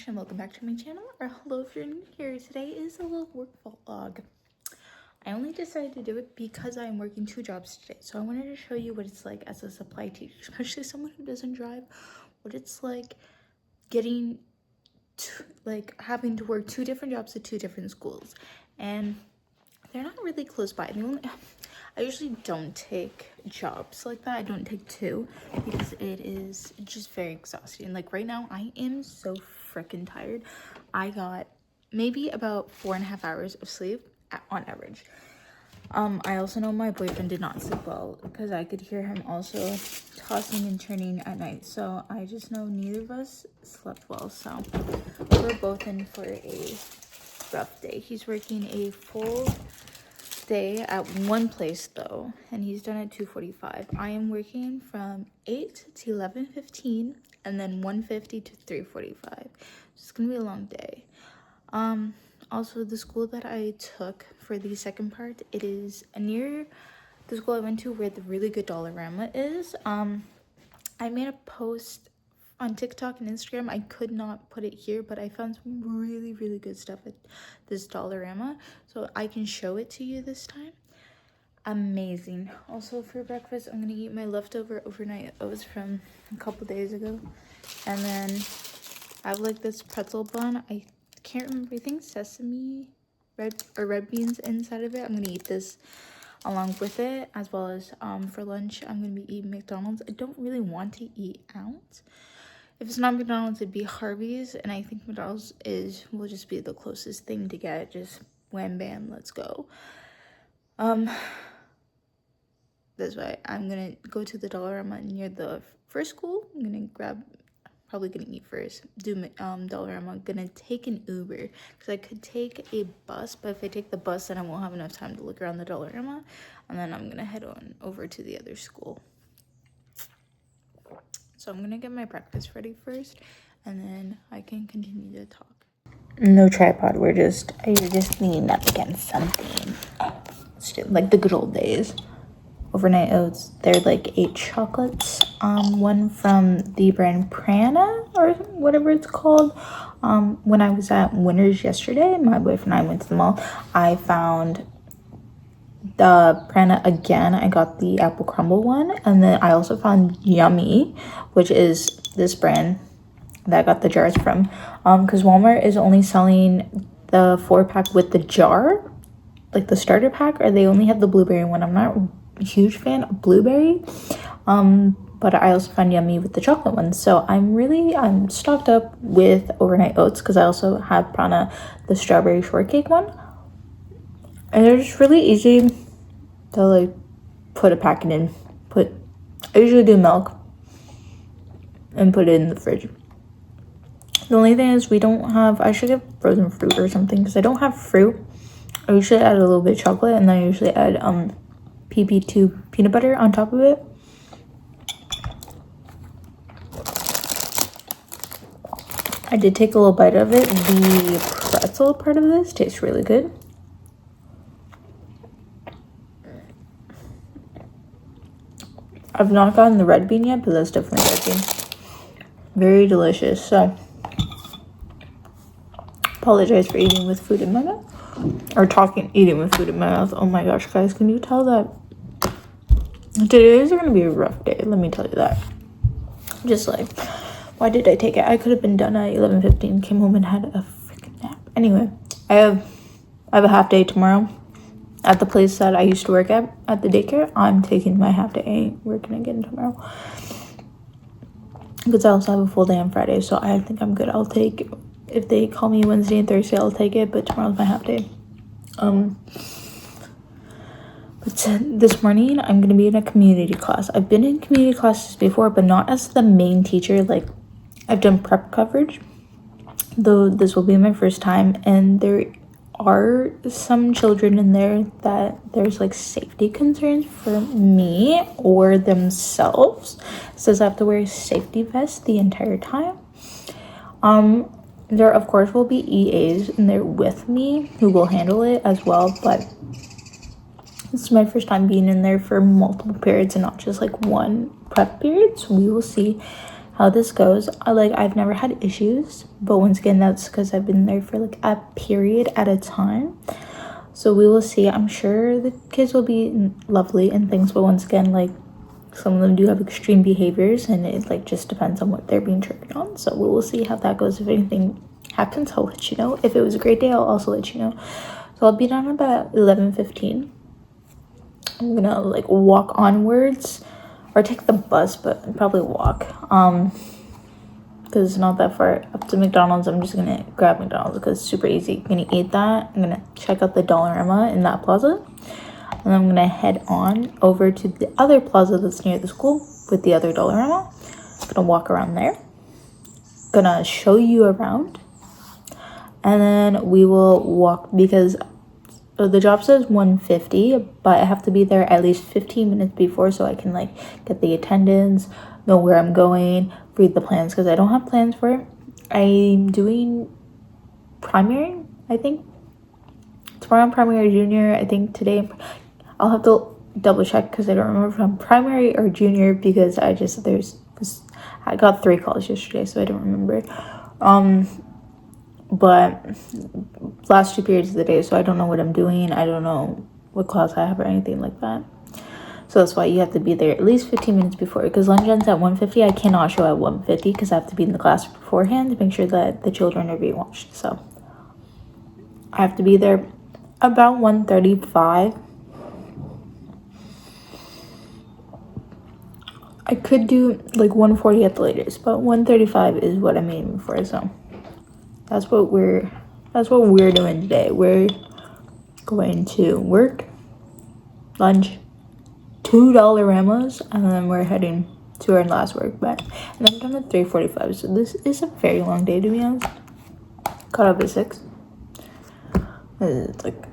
and welcome back to my channel, or hello if you're new here. Today is a little work vlog. I only decided to do it because I'm working 2 jobs today, so I wanted to show you what it's like as a supply teacher, especially someone who doesn't drive, what it's like getting to, having to work 2 different jobs at 2 different schools, and they're not really close by. I usually don't take jobs like that. I don't take 2 because it is just very exhausting. Like right now, I am so freaking tired. I got maybe about 4.5 hours of sleep on average. I also know my boyfriend did not sleep well because I could hear him also tossing and turning at night. So I just know neither of us slept well. So we're both in for a rough day. He's working a full day at one place though, and he's done at 2:45. I am working from 8 to 11:15 and then 1:50 to 3:45. It's gonna be a long day. Also, the school that I took for the second part, it is near the school I went to where the really good Dollarama is. I made a post on TikTok and Instagram. I could not put it here, but I found some really good stuff at this Dollarama, so I can show it to you this time. Amazing. Also for breakfast, I'm gonna eat my leftover overnight oats from a couple days ago, and then I have like this pretzel bun. I can't remember, I think sesame red beans inside of it. I'm gonna eat this along with it, as well as for lunch I'm gonna be eating McDonald's. I don't really want to eat out. If it's not McDonald's, it'd be Harvey's, and I think McDonald's will just be the closest thing to get. Just wham bam, let's go. That's why I'm gonna go to the Dollarama near the first school. I'm gonna probably gonna eat first, do Dollarama. I'm gonna take an Uber because I could take a bus, but if I take the bus, then I won't have enough time to look around the Dollarama, and then I'm gonna head on over to the other school. So I'm gonna get my breakfast ready first, and then I can continue to talk. No tripod, you're just leaning up against something. Like the good old days. Overnight oats, they're like 8 chocolates. One from the brand Prana or whatever it's called. When I was at Winners yesterday, my boyfriend and I went to the mall. I found the Prana again. I got the apple crumble one, and then I also found Yummy, which is this brand that I got the jars from, because Walmart is only selling the 4-pack with the jar, like the starter pack, or they only have the blueberry one. I'm not a huge fan of blueberry, but I also found Yummy with the chocolate one. So I'm stocked up with overnight oats because I also have Prana, the strawberry shortcake one, and they're just really easy to like put a packet in. I usually do milk and put it in the fridge. The only thing is I should get frozen fruit or something because I don't have fruit. I usually add a little bit of chocolate, and then I usually add PP2 peanut butter on top of it. I did take a little bite of it. The pretzel part of this tastes really good. I've not gotten the red bean yet, but that's definitely red bean. Very delicious. So, apologize for eating with food in my mouth. Or eating with food in my mouth. Oh my gosh, guys, can you tell that today is going to be a rough day? Let me tell you that. Just like, why did I take it? I could have been done at 11:15, came home and had a freaking nap. Anyway, I have a half day tomorrow at the place that I used to work at the daycare. I'm taking my half day. I ain't working again tomorrow because I also have a full day on Friday, so I think I'm good. If they call me Wednesday and Thursday, I'll take it, but tomorrow's my half day. But this morning I'm gonna be in a community class. I've been in community classes before, but not as the main teacher. Like, I've done prep coverage, though this will be my first time, and there are some children in there that there's like safety concerns for me or themselves. It says I have to wear a safety vest the entire time. There of course will be EAs in there with me who will handle it as well, but this is my first time being in there for multiple periods and not just like one prep period, so we will see how this goes. I've never had issues, but once again, that's because I've been there for like a period at a time. So we will see. I'm sure the kids will be lovely and things, but once again, like, some of them do have extreme behaviors, and it like just depends on what they're being triggered on. So we will see how that goes. If anything happens, I'll let you know. If it was a great day, I'll also let you know. So I'll be done about 11:15. I'm gonna like walk onwards or take the bus, but probably walk. Because it's not that far up to McDonald's. I'm just gonna grab McDonald's because it's super easy. I'm gonna eat that. I'm gonna check out the Dollarama in that plaza. And I'm gonna head on over to the other plaza that's near the school with the other Dollarama. Gonna walk around there. Gonna show you around. And then we will walk because the job says 1:50, but I have to be there at least 15 minutes before so I can like get the attendance, know where I'm going, read the plans because I don't have plans for it. I'm doing primary, I think. Tomorrow I'm primary or junior. I think today I'll have to double check because I don't remember if I'm primary or junior because I got 3 calls yesterday, so I don't remember. But last 2 periods of the day, so I don't know what I'm doing. I don't know what class I have or anything like that. So that's why you have to be there at least 15 minutes before, because lunch ends at 1:50. I cannot show at 1:50 because I have to be in the class beforehand to make sure that the children are being watched. So I have to be there about 1:35. I could do like 1:40 at the latest, but 1:35 is what I'm aiming for. So that's what we're doing today. We're going to work, lunch, 2 Dollaramas, and then we're heading to our last work back. And I'm done at 3:45, so this is a very long day to be honest. Got up at 6. It's like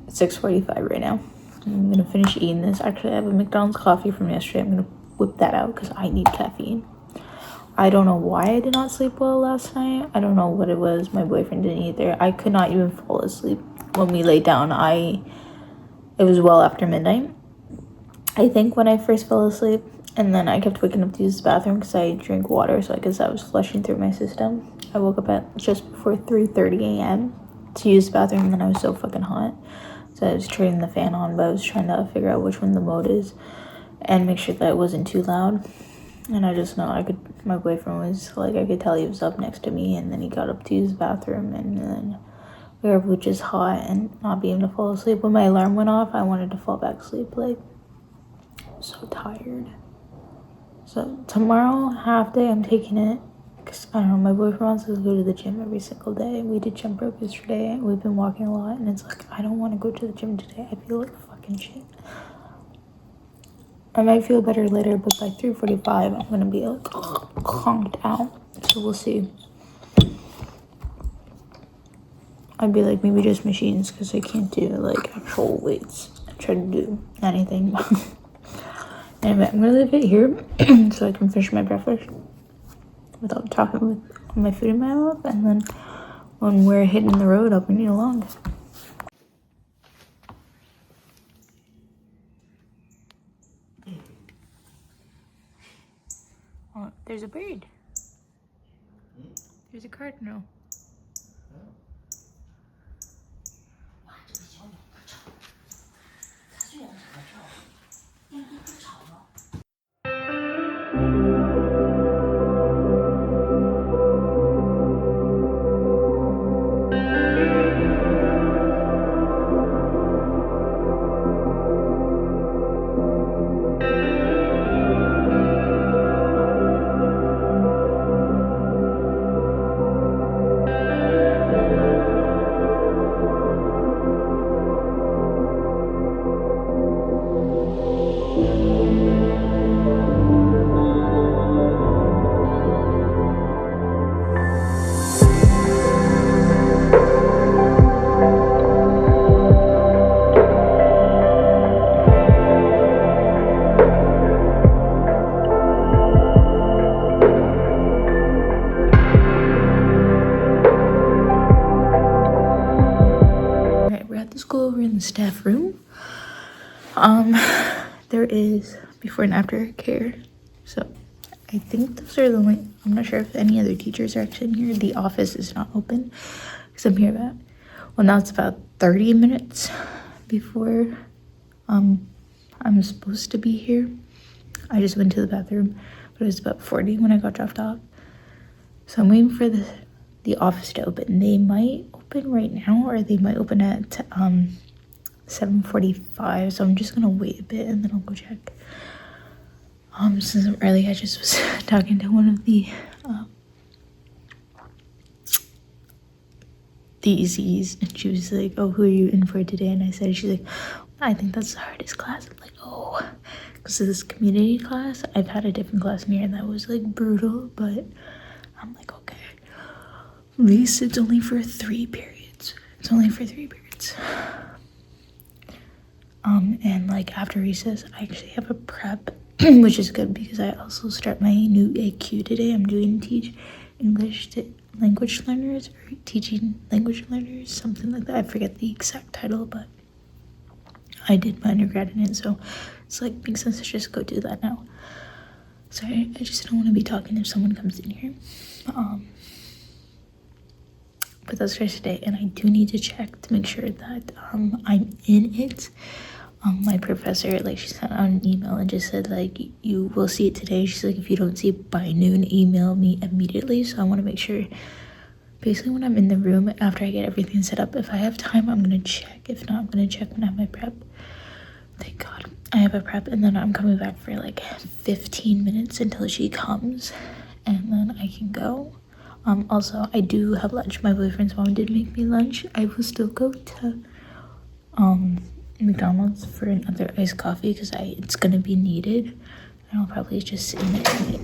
6:45 right now. I'm gonna finish eating this. Actually, I have a McDonald's coffee from yesterday. I'm gonna whip that out because I need caffeine. I don't know why I did not sleep well last night. I don't know what it was. My boyfriend didn't either. I could not even fall asleep when we laid down. It was well after midnight, I think, when I first fell asleep. And then I kept waking up to use the bathroom because I drink water, so I guess that was flushing through my system. I woke up at just before 3:30 a.m. to use the bathroom, and then I was so fucking hot. So I was turning the fan on, but I was trying to figure out which one the mode is and make sure that it wasn't too loud. And I just know my boyfriend was like, I could tell he was up next to me, and then he got up to use the bathroom, and then we were both just hot and not being able to fall asleep. When my alarm went off, I wanted to fall back asleep. Like, I'm so tired. So tomorrow, half day, I'm taking it because I don't know, my boyfriend wants us to go to the gym every single day. We did jump rope yesterday. We've been walking a lot, and it's like, I don't want to go to the gym today. I feel like fucking shit. I might feel better later, but by 3:45, I'm gonna be like conked out. So we'll see. I'd be like, maybe just machines because I can't do like actual weights. I try to do anything. Anyway, I'm gonna leave it here so I can finish my breakfast without talking with my food in my mouth. And then when we're hitting the road, I'll bring you along. Oh, there's a bird. There's a cardinal. We're in the staff room. There is before and after care. So I think those are the only, I'm not sure if any other teachers are actually in here. The office is not open because I'm here about, well, now it's about 30 minutes before I'm supposed to be here. I just went to the bathroom, but it was about 40 when I got dropped off. So I'm waiting for the office to open. They might open right now, or they might open at 7:45. So I'm just gonna wait a bit and then I'll go check. Since I'm early, I just was talking to one of the ECs, and she was like, "Oh, who are you in for today?" And I said, she's like, "I think that's the hardest class." I'm like, "Oh, because of this community class. I've had a different class in here and that was like brutal, but I'm like, okay, at least it's only for 3 periods. It's only for 3 periods." And like after recess, I actually have a prep, which is good because I also start my new AQ today. I'm doing teach English to language learners, or teaching language learners, something like that. I forget the exact title, but I did my undergrad in it, so it's like makes sense to just go do that now. Sorry, I just don't want to be talking if someone comes in here. But that's for today, and I do need to check to make sure that I'm in it. My professor, like, she sent out an email and just said, like, you will see it today. She's like, if you don't see it by noon, email me immediately. So I want to make sure, basically when I'm in the room, after I get everything set up, if I have time, I'm going to check. If not, I'm going to check when I have my prep. Thank God I have a prep, and then I'm coming back for like 15 minutes until she comes, and then I can go. Also, I do have lunch. My boyfriend's mom did make me lunch. I will still go to McDonald's for another iced coffee because it's gonna be needed, and I'll probably just sit in there and eat.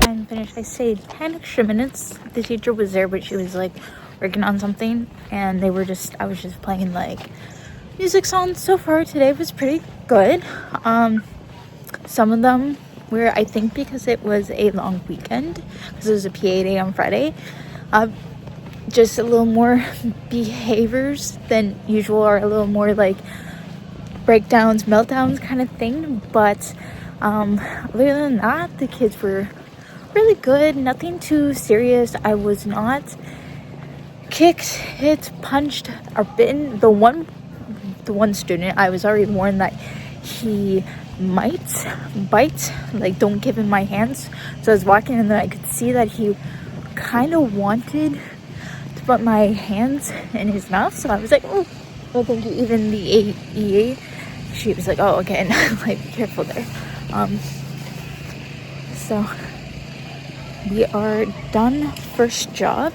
I'm finished. I stayed 10 extra minutes. The teacher was there, but she was like working on something, and I was just playing like music songs. So far today was pretty good. Some of them were, I think because it was a long weekend, because it was a PA day on Friday, just a little more behaviors than usual, or a little more like breakdowns, meltdowns kind of thing. But other than that, the kids were really good. Nothing too serious. I was not kicked, hit, punched, or bitten. The one student, I was already warned that he might bite. Like, don't give him my hands. So I was walking, and then I could see that he kind of wanted to put my hands in his mouth. So I was like, oh, well, thank you. Even the EA, she was like, oh, okay, and like, be careful there. So we are done first job.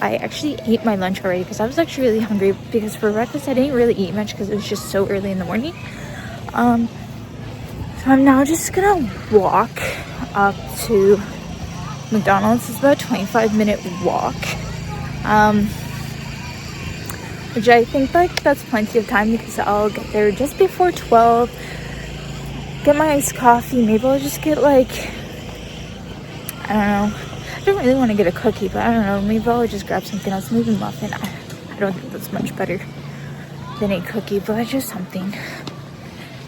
I actually ate my lunch already because I was actually really hungry, because for breakfast I didn't really eat much because it was just so early in the morning. So I'm now just gonna walk up to McDonald's. It's about a 25-minute walk, which I think like that's plenty of time because I'll get there just before 12, get my iced coffee. Maybe I'll just get like, I don't know, I don't really want to get a cookie, but I don't know, maybe I'll just grab something else, maybe muffin. I don't think that's much better than a cookie, but just something.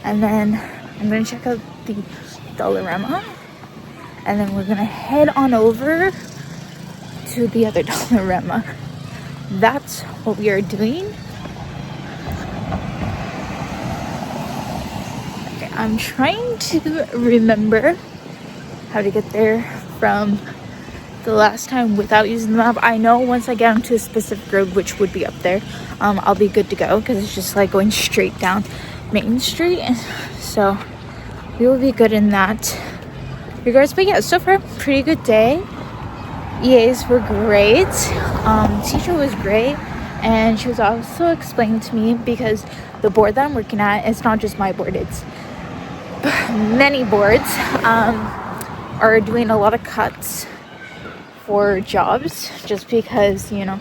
And then I'm gonna check out the Dollarama, and then we're gonna head on over to the other Dollarama. That's what we are doing. Okay, I'm trying to remember how to get there from the last time without using the map. I know once I get onto a specific road, which would be up there, I'll be good to go, because it's just like going straight down Main Street. So we will be good in that regards. But yeah, so far pretty good day. EAs were great. Teacher was great, and she was also explaining to me, because the board that I'm working at, it's not just my board, it's many boards, are doing a lot of cuts for jobs, just because, you know,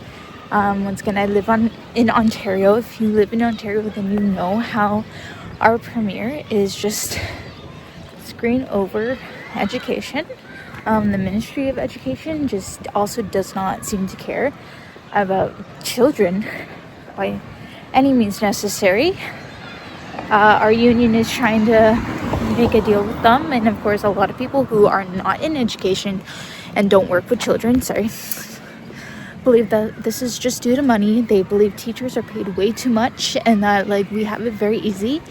once again, I live in Ontario. If you live in Ontario, then you know how our premier is just screen over education. The Ministry of Education just also does not seem to care about children by any means necessary. Our union is trying to make a deal with them, and of course a lot of people who are not in education and don't work with children, believe that this is just due to money. They believe teachers are paid way too much and that like we have it very easy.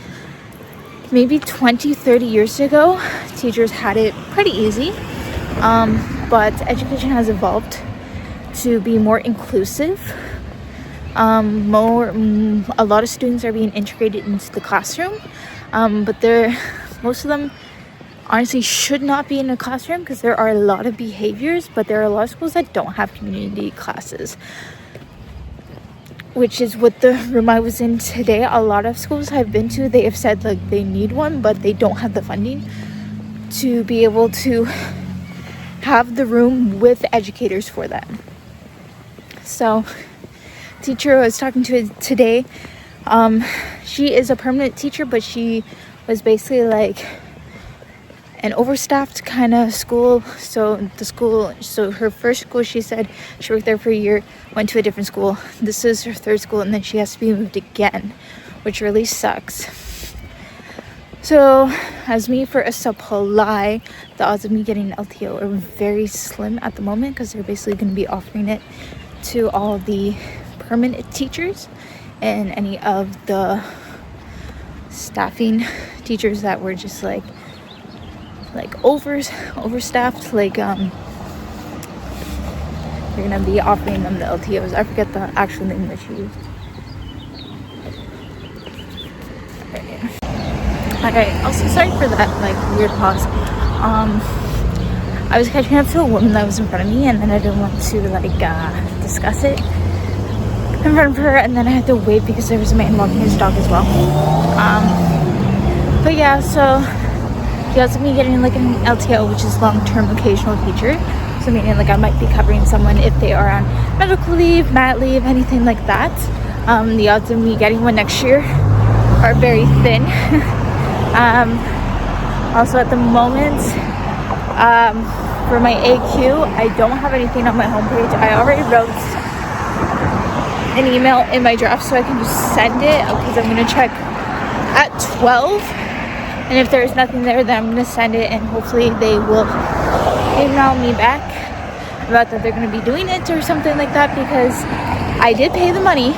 Maybe 20-30 years ago teachers had it pretty easy, but education has evolved to be more inclusive. A lot of students are being integrated into the classroom, but most of them honestly should not be in a classroom because there are a lot of behaviors, but there are a lot of schools that don't have community classes, which is what the room I was in today. A lot of schools I've been to, they have said like they need one, but they don't have the funding to be able to have the room with educators for that. So teacher I was talking to today, she is a permanent teacher, but she was basically like an overstaffed kind of school. So her first school, she said she worked there for a year, went to a different school. This is her third school, and then she has to be moved again, which really sucks. So as me for a supply, the odds of me getting an LTO are very slim at the moment because they're basically going to be offering it to all the permanent teachers and any of the staffing teachers that were just like overstaffed. Like they're gonna be offering them the LTOs. I forget the actual name that she used. Okay, also sorry for that like weird pause. I was catching up to a woman that was in front of me, and then I didn't want to like discuss it in front of her, and then I had to wait because there was a man walking his dog as well. But yeah, so he also me getting like an LTO, which is long-term occasional teacher. So meaning like I might be covering someone if they are on medical leave, mat leave, anything like that. The odds of me getting one next year are very thin. Also at the moment, for my AQ, I don't have anything on my homepage. I already wrote an email in my draft so I can just send it because I'm going to check at 12. And if there's nothing there, then I'm going to send it, and hopefully they will email me back about that they're going to be doing it or something like that, because I did pay the money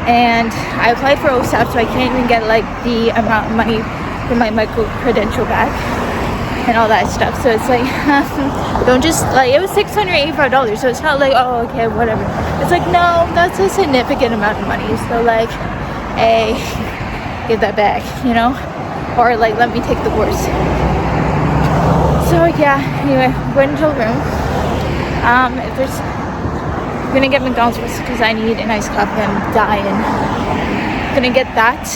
and I applied for OSAP, so I can't even get like the amount of money for my micro credential back and all that stuff. So it's like don't just like, it was $685, so it's not like, oh okay, whatever. It's like, no, that's a significant amount of money, so like, hey, give that back, you know, or like let me take the course. So yeah, anyway, going into the room. If there's, I'm gonna get McDonald's because I need an iced coffee. I'm dying. Gonna get that.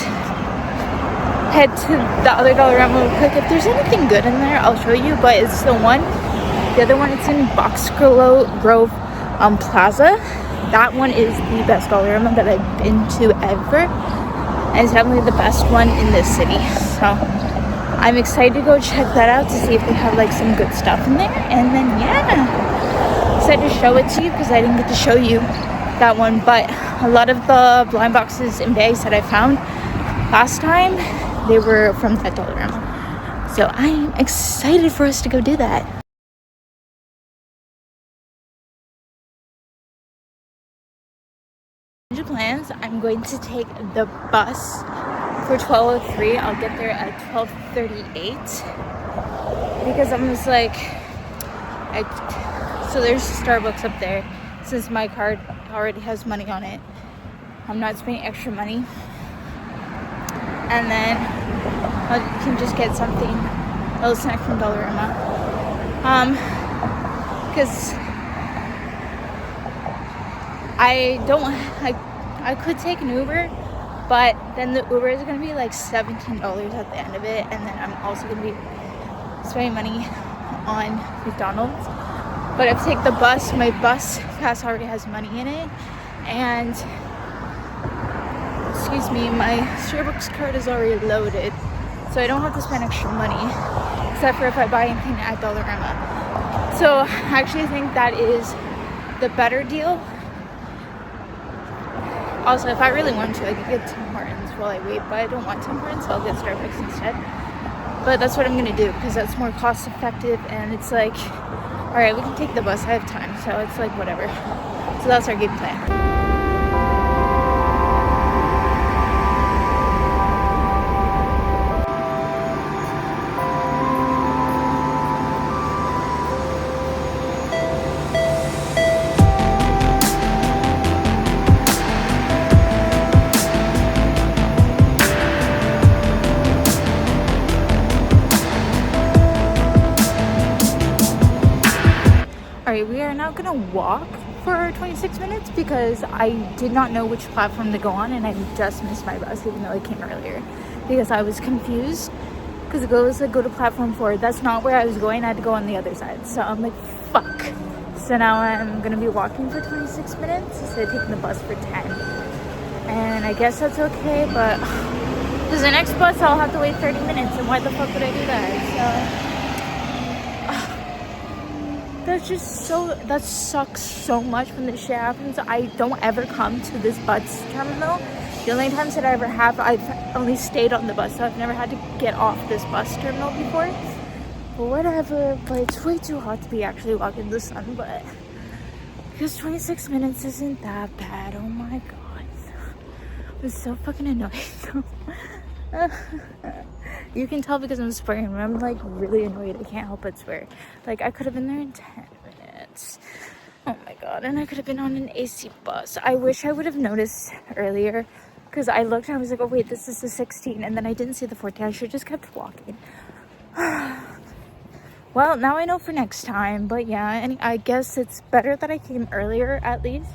Head to the other Dollarama real quick. If there's anything good in there, I'll show you. But it's the other one. It's in Box Grove Plaza. That one is the best Dollarama that I've been to ever, and it's definitely the best one in this city. So I'm excited to go check that out to see if they have like some good stuff in there. And then yeah, excited to show it to you because I didn't get to show you that one. But a lot of the blind boxes and bags that I found last time, they were from that Dollarama. So I'm excited for us to go do that. Plans. I'm going to take the bus for 12:03. I'll get there at 12:38 because I'm just like, so there's Starbucks up there. Since my card already has money on it, I'm not spending extra money, and then I can just get something, a little snack from Dollarama, because I could take an Uber, but then the Uber is going to be like $17 at the end of it, and then I'm also going to be spending money on McDonald's. But if I take the bus, my bus pass already has money in it, and excuse me, my Starbucks card is already loaded, so I don't have to spend extra money, except for if I buy anything at Dollarama. So I actually think that is the better deal. Also, if I really want to, I could get Tim Hortons while I wait, but I don't want Tim Hortons, so I'll get Starbucks instead. But that's what I'm gonna do because that's more cost effective, and it's like, all right, we can take the bus, I have time, so it's like whatever. So that's our game plan. Alright, we are now gonna walk for 26 minutes because I did not know which platform to go on, and I just missed my bus even though I came earlier because I was confused because it goes like go to platform 4. That's not where I was going. I had to go on the other side, so I'm like, fuck. So now I'm gonna be walking for 26 minutes instead of taking the bus for 10, and I guess that's okay, but because the next bus I'll have to wait 30 minutes, and why the fuck would I do that? So that sucks so much when this shit happens. I don't ever come to this bus terminal. The only times that I ever have, I've only stayed on the bus, so I've never had to get off this bus terminal before. But whatever, but it's way too hot to be actually walking in the sun, but because 26 minutes isn't that bad. Oh my god. I'm so fucking annoyed. You can tell because I'm swearing. I'm like really annoyed. I can't help but swear. Like I could have been there in 10 minutes. Oh my god. And I could have been on an AC bus. I wish I would have noticed earlier because I looked and I was like, oh wait, this is the 16, and then I didn't see the 14. I should have just kept walking. Well, now I know for next time. But yeah, and I guess it's better that I came earlier at least.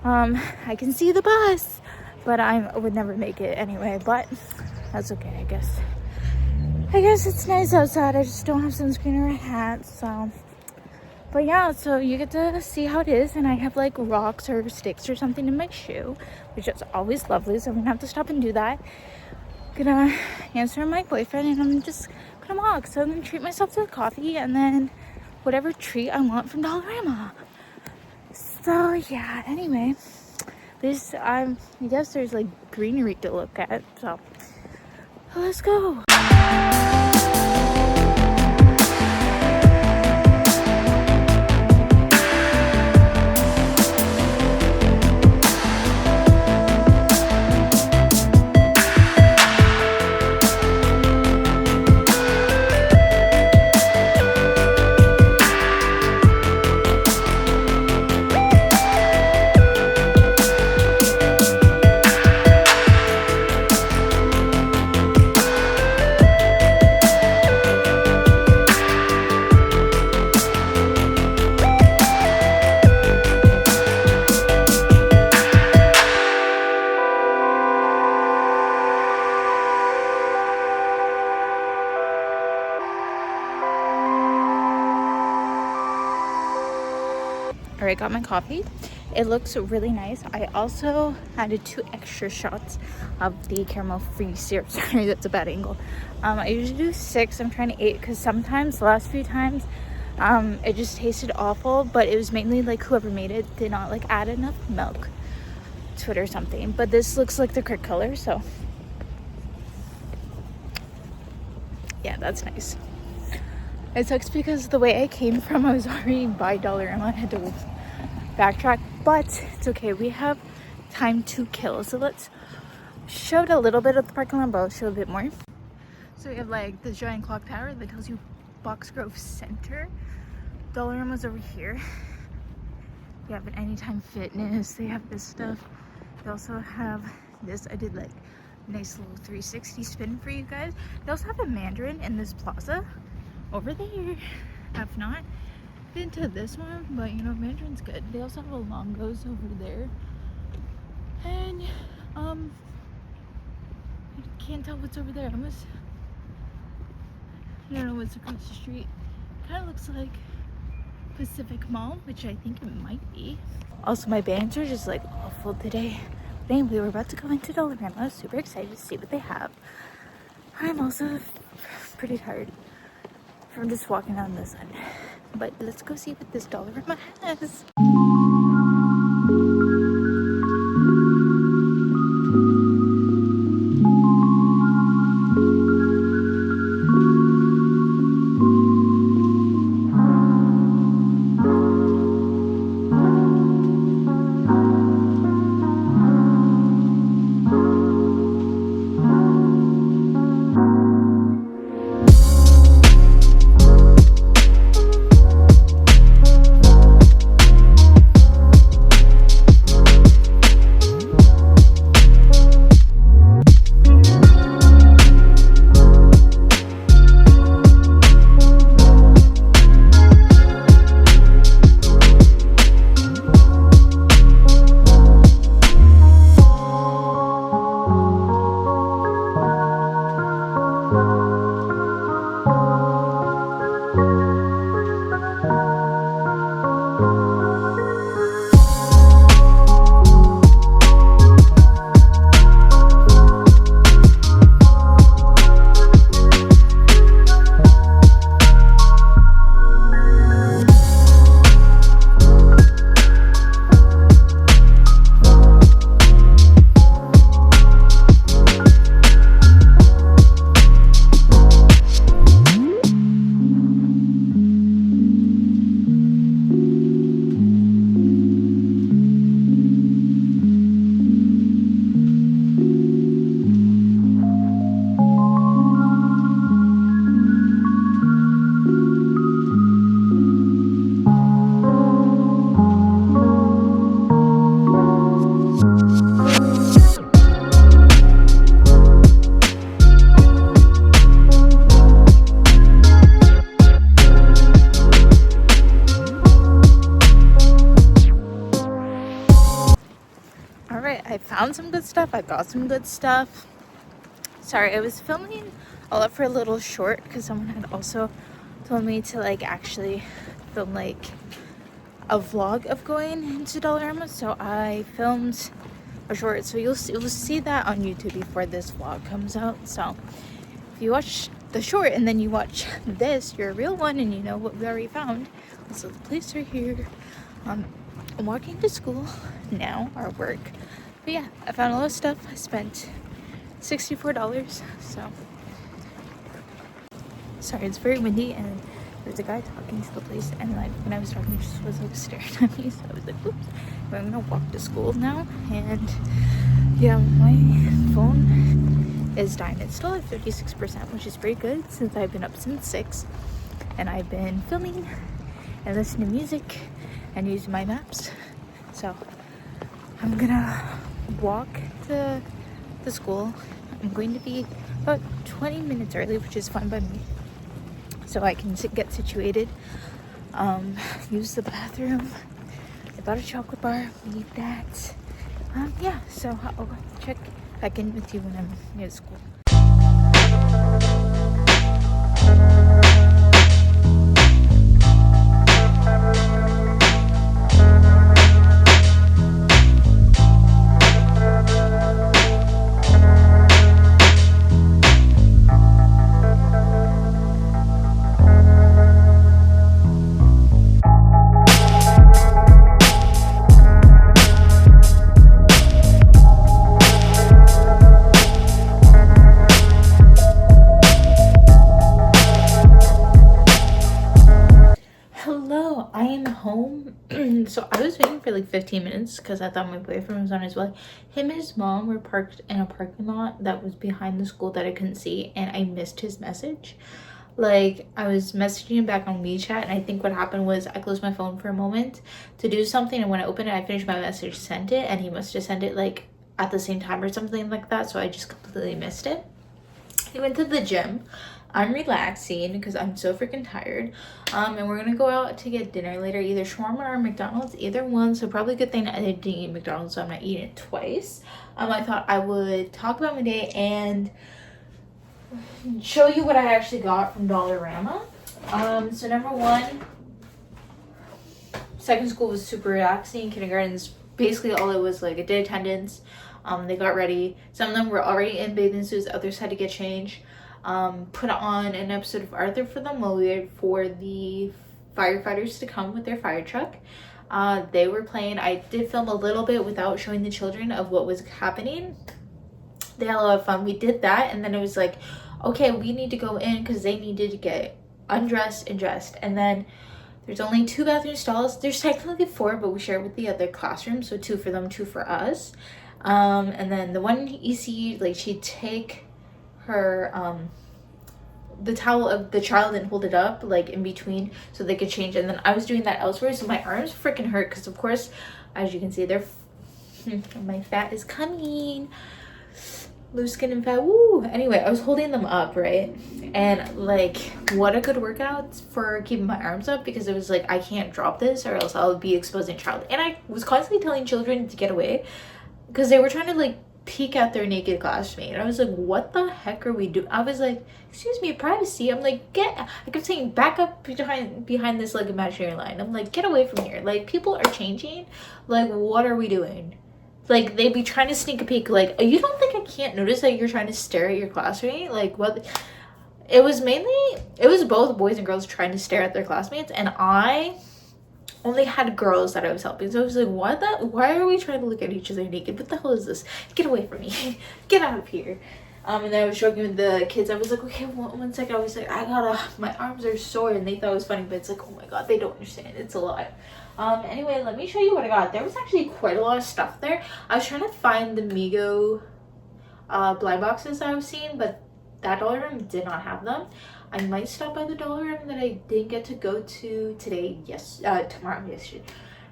I can see the bus, but I would never make it anyway, but that's okay, I guess. I guess it's nice outside. I just don't have sunscreen or a hat, so. But yeah, so you get to see how it is, and I have like rocks or sticks or something in my shoe, which is always lovely, so I'm gonna have to stop and do that. Gonna answer my boyfriend, and I'm just gonna walk. So I'm gonna treat myself to a coffee, and then whatever treat I want from Dollarama. So yeah, anyway, this I guess there's like greenery to look at, so let's go. Alright, got my coffee. It looks really nice. I also added 2 extra shots of the caramel free syrup. Sorry, that's a bad angle. I usually do 6. I'm trying to 8 because sometimes, the last few times, it just tasted awful, but it was mainly like whoever made it did not like add enough milk to it or something. But this looks like the correct color, so yeah, that's nice. It sucks because the way I came from, I was already by Dollarama. I had to backtrack, but it's okay. We have time to kill. So let's show a little bit of the parking lot, but I'll show a bit more. So we have like the giant clock tower that tells you Boxgrove Center. Dollarama's over here. You have an Anytime Fitness. They have this stuff. They also have this. I did like a nice little 360 spin for you guys. They also have a Mandarin in this plaza over there. I've not been to this one, but you know, Mandarin's good. They also have a Longo's over there, and I can't tell what's over there. I don't know what's across the street. Kind of looks like Pacific Mall, which I think it might be. Also, my bangs are just like awful today. But anyway, we're about to go into Dollarama. Super excited to see what they have. I'm also pretty tired from just walking out in the sun. But let's go see what this Dollarama has. Alright, I found some good stuff. I got some good stuff. Sorry, I was filming all up for a little short because someone had also told me to like actually film like a vlog of going into Dollarama. So I filmed a short. So you'll see that on YouTube before this vlog comes out. So if you watch the short and then you watch this, you're a real one and you know what we already found. So the police are here. I'm walking to school now, or work. But yeah, I found a lot of stuff. I spent $64. So sorry, it's very windy and there's a guy talking to the police, and like when I was talking, he just was like staring at me. So I was like, oops. But I'm gonna walk to school now, and yeah, my phone is dying. It's still at 56%, which is pretty good since I've been up since 6 and I've been filming and listening to music and using my maps. So I'm gonna walk to the school. I'm going to be about 20 minutes early, which is fine by me, so I can get situated, use the bathroom. I bought a chocolate bar, need that. Yeah, so I'll check back in with you when I'm near school. Hello, I am home. So I was waiting for like 15 minutes because I thought my boyfriend was on his way. Him and his mom were parked in a parking lot that was behind the school that I couldn't see, and I missed his message. Like, I was messaging him back on WeChat, and I think what happened was I closed my phone for a moment to do something, and when I opened it, I finished my message, sent it, and he must have sent it like at the same time or something like that, so I just completely missed it. He went to the gym. I'm relaxing because I'm so freaking tired. And we're gonna go out to get dinner later, either shawarma or McDonald's, either one. So probably a good thing I didn't eat McDonald's, so I'm not eating it twice. I thought I would talk about my day and show you what I actually got from Dollarama. So number one, second school was super relaxing. Kindergarten's basically all it was, like a day attendance. They got ready. Some of them were already in bathing suits, others had to get changed. put on an episode of Arthur for them while we waited for the firefighters to come with their fire truck. They were playing. I did film a little bit without showing the children of what was happening. They had a lot of fun. We did that, and then it was like, okay, we need to go in because they needed to get undressed and dressed. And then there's only 2 bathroom stalls. There's technically 4, but we share with the other classroom, so 2 for them, 2 for us. And then the one EC, like, she'd take her the towel of the child and hold it up like in between so they could change, and then I was doing that elsewhere, so my arms freaking hurt because of course, as you can see, they're my fat is coming, loose skin and fat, woo. Anyway, I was holding them up, right? And like, what a good workout for keeping my arms up, because it was like, I can't drop this or else I'll be exposing child. And I was constantly telling children to get away because they were trying to like peek at their naked classmate. I was like, what the heck are we doing? I was like, excuse me, privacy. I'm like, I kept saying, back up behind this like imaginary line. I'm like, get away from here. Like, people are changing. Like, what are we doing? Like, they be trying to sneak a peek. Like, you don't think I can't notice that you're trying to stare at your classmate? Like, what? It was both boys and girls trying to stare at their classmates, and I only had girls that I was helping. So I was like, why are we trying to look at each other naked? What the hell is this? Get away from me. Get out of here. And then I was joking with the kids. I was like, okay, one second. I was like, my arms are sore, and they thought it was funny, but it's like, oh my god, they don't understand. It's a lot. Anyway, let me show you what I got. There was actually quite a lot of stuff there. I was trying to find the Migo blind boxes that I was seeing, but that Dollarama did not have them. I might stop by the Dollarama that I didn't get to go to today, tomorrow, yesterday,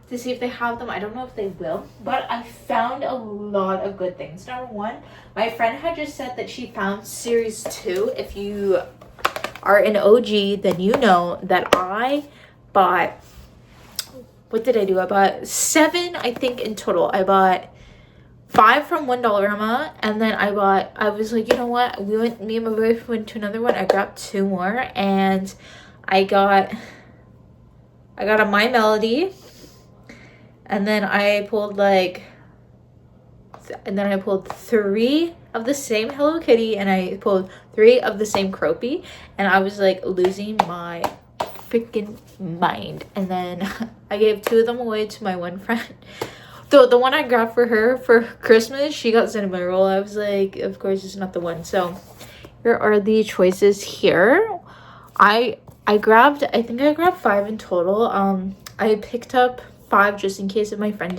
to see if they have them. I don't know if they will, but I found a lot of good things. Number one, my friend had just said that she found series 2. If you are an OG, then you know that I bought, what did I do? I bought 7, I think, in total. I bought 5 from one Dollarama, and then I was like, you know what, me and my boyfriend went to another one. I grabbed 2 more, and I got a My Melody, and then I pulled 3 of the same Hello Kitty, and I pulled 3 of the same Croapy, and I was like losing my freaking mind. And then I gave 2 of them away to my one friend. The one I grabbed for her for Christmas, she got cinnamon roll. I was like, of course it's not the one. So here are the choices here. I think I grabbed 5 in total. I picked up 5 just in case if my friend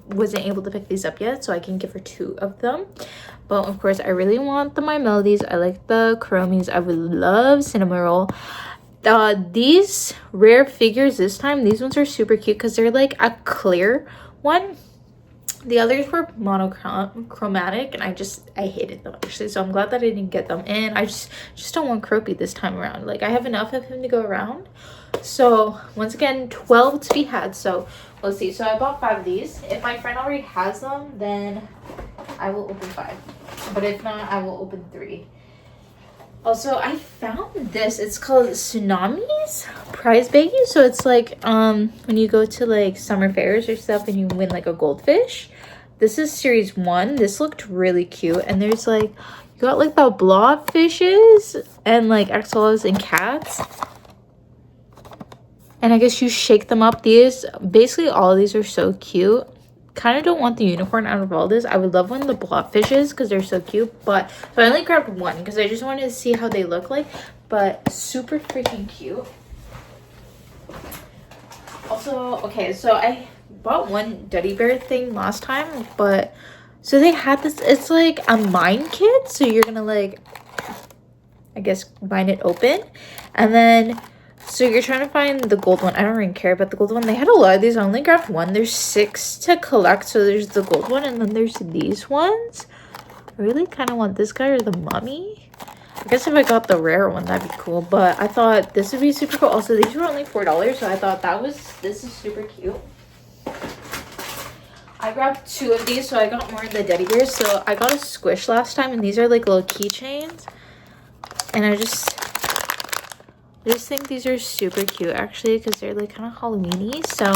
wasn't able to pick these up yet, so I can give her 2 of them. But of course, I really want the My Melodies. I like the Chromies. I would love cinnamon roll. These rare figures this time, these ones are super cute because they're like a clear one. The others were monochromatic, and I hated them actually, so I'm glad that I didn't get them. And I just don't want Croapy this time around. Like, I have enough of him to go around. So once again, 12 to be had. So let's see. So I bought 5 of these. If my friend already has them, then I will open 5. But if not, I will open 3. Also, I found this. It's called Tsunami's Prize Baggie. So it's like when you go to like summer fairs or stuff and you win like a goldfish. This is series 1. This looked really cute. And there's like, you got like the blob fishes and like axolotls and cats. And I guess you shake them up. Basically all of these are so cute. Kind of don't want the unicorn out of all this. I would love one of the blobfishes because they're so cute, but so I only grabbed 1 because I just wanted to see how they look like, but super freaking cute. Also, okay, so I bought 1 teddy bear thing last time, but so they had this, it's like a mine kit, so you're gonna like, I guess, mine it open, and then so you're trying to find the gold one. I don't really care about the gold one. They had a lot of these. I only grabbed 1. There's 6 to collect. So there's the gold one, and then there's these ones. I really kind of want this guy or the mummy. I guess if I got the rare one, that'd be cool. But I thought this would be super cool. Also, these were only $4, so I thought this is super cute. I grabbed 2 of these, so I got more of the teddy bears. So I got a squish last time, and these are like little keychains. And I just think these are super cute actually because they're like kind of Halloween-y. So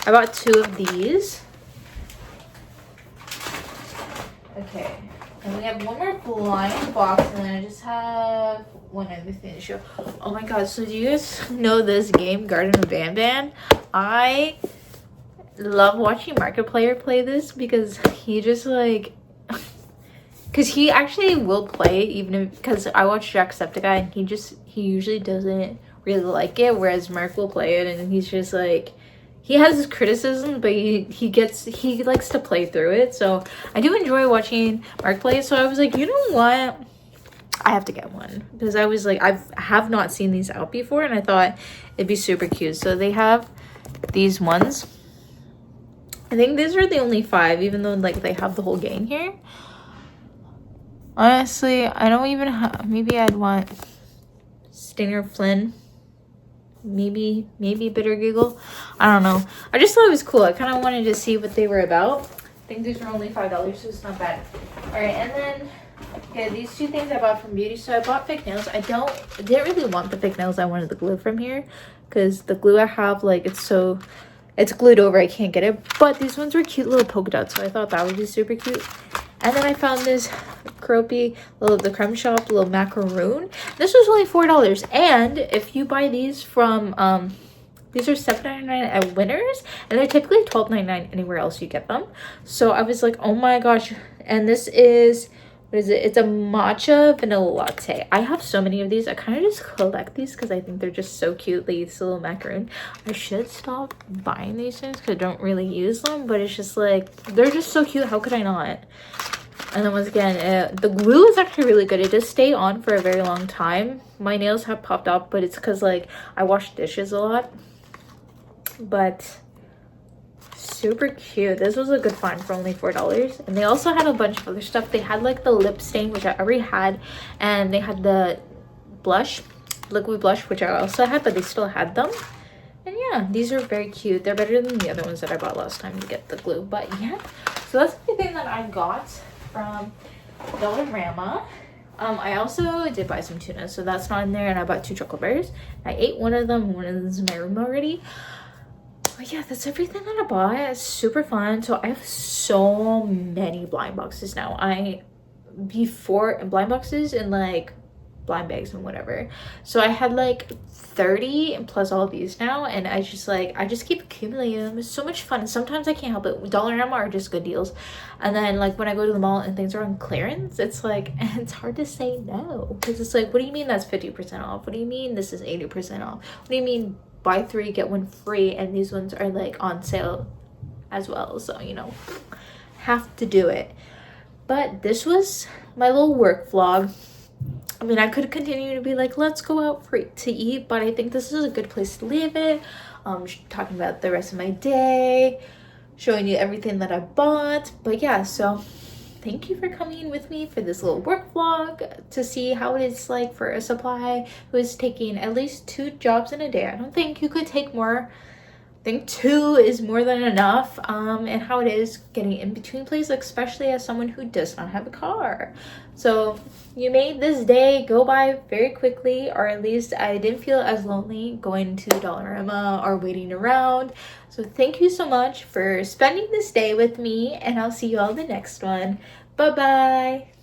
I bought 2 of these. Okay, And we have one more blind box, and then I just have one other thing to show. Oh my god, so do you guys know this game, Garden of Banban? I love watching Markiplier play this because he just like... Because he actually will play, even if... Because I watch Jacksepticeye, and he usually doesn't really like it, whereas Mark will play it, and he's just like... He has his criticism, but he likes to play through it. So I do enjoy watching Mark play. So I was like, you know what? I have to get one. Because I was like, I have not seen these out before, and I thought it'd be super cute. So they have these ones. I think these are the only 5, even though like they have the whole gang here. Honestly, I don't even have... Maybe I'd want Stinger Flynn. Maybe Bitter Giggle. I don't know. I just thought it was cool. I kind of wanted to see what they were about. I think these were only $5, so it's not bad. All right, and then okay, these 2 things I bought from Beauty. So I bought fake nails. I didn't really want the fake nails. I wanted the glue from here because the glue I have, like, it's glued over. I can't get it. But these ones were cute little polka dots, so I thought that would be super cute. And then I found this Croppy the Creme Shop little macaroon. This was only $4. And if you buy these from these are $7.99 at Winners, and they're typically $12.99 anywhere else you get them. So I was like, oh my gosh. And this is, what is it? It's a matcha vanilla latte. I have so many of these. I kind of just collect these because I think they're just so cute. This little macaroon. I should stop buying these things because I don't really use them, but it's just like, they're just so cute. How could I not? And then once again, the glue is actually really good. It does stay on for a very long time. My nails have popped up, but it's because like I wash dishes a lot. But super cute. This was a good find for only $4. And they also had a bunch of other stuff. They had like the lip stain, which I already had, and they had the blush, liquid blush, which I also had, but they still had them. And yeah, these are very cute. They're better than the other ones that I bought last time to get the glue. But yeah, so that's everything that I got from Dollarama. I also did buy some tuna, so that's not in there, and I bought 2 chocolate bars. I ate one of them. One of them's in my room already. But yeah, that's everything that I bought. It's super fun. So I have so many blind boxes now. Blind boxes and like blind bags and whatever. So I had like 30 and plus all of these now, and I just keep accumulating them. It's so much fun. Sometimes I can't help it. Dollarama are just good deals. And then like when I go to the mall and things are on clearance, it's like, it's hard to say no, because it's like, what do you mean that's 50% off? What do you mean this is 80% off? What do you mean buy 3 get 1 free? And these ones are like on sale as well, so you know, have to do it. But this was my little work vlog. I mean, I could continue to be like, let's go out to eat, but I think this is a good place to leave it. Talking about the rest of my day, showing you everything that I bought. But yeah, so thank you for coming with me for this little work vlog to see how it is like for a supply who is taking at least 2 jobs in a day. I don't think you could take more. I think 2 is more than enough. And how it is getting in between places, especially as someone who does not have a car. So you made this day go by very quickly, or at least I didn't feel as lonely going to Dollarama or waiting around. So thank you so much for spending this day with me, and I'll see you all in the next one. Bye bye.